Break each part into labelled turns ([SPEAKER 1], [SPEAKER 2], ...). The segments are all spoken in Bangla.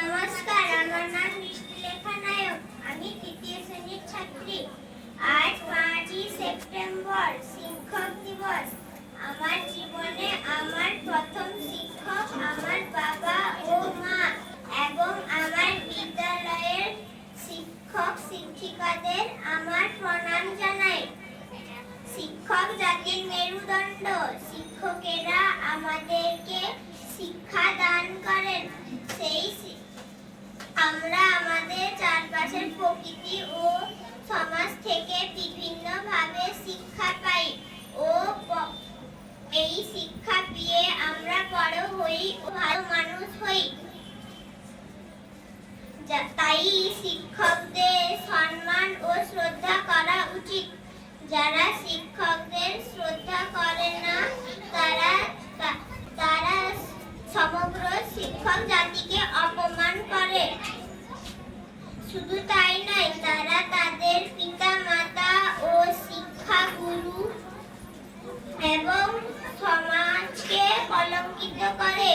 [SPEAKER 1] নমস্কার, আমার নাম মিষ্টিলেখা নায়ক। আমি তৃতীয় শ্রেণীর ছাত্রী। আজ 5ই সেপ্টেম্বর শিক্ষক দিবস। আমার জীবনে আমার প্রথম শিক্ষক আমার বাবা ও মা এবং আমার বিদ্যালয়ের শিক্ষক শিক্ষিকাদের আমার প্রণাম জানাই। শিক্ষক জাতির মেরুদণ্ড। শিক্ষকেরা আমাদেরকে শিক্ষা দান করেন। আমরা আমাদের চারপাশের প্রকৃতি ও সমাজ থেকে বিভিন্নভাবে শিক্ষা পাই ও এই শিক্ষা পেয়ে আমরা বড় হই ও ভালো মানুষ হই। তাই শিক্ষকদের সম্মান ও শ্রদ্ধা করা উচিত। যারা শিক্ষকদের শ্রদ্ধা করে না তারা সমগ্র শিক্ষক জাতিকে অপমান করে। শুধু তাই নয়, তারা তাদের পিতা মাতা ও শিক্ষাগুরু এবং সমাজকে কলঙ্কিত করে।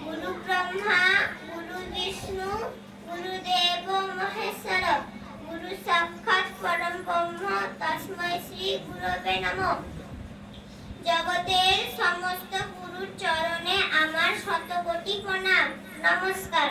[SPEAKER 1] গুরু ব্রহ্মা, গুরু বিষ্ণু, গুরুদেব মহেশ্বর, গুরু সাক্ষাৎ পরম ব্রহ্ম, তস্मै শ্রী গুরবে নমঃ। জগতের সমস্ত গুরুর চরণে আমার শতকোটি প্রণাম। নমস্কার।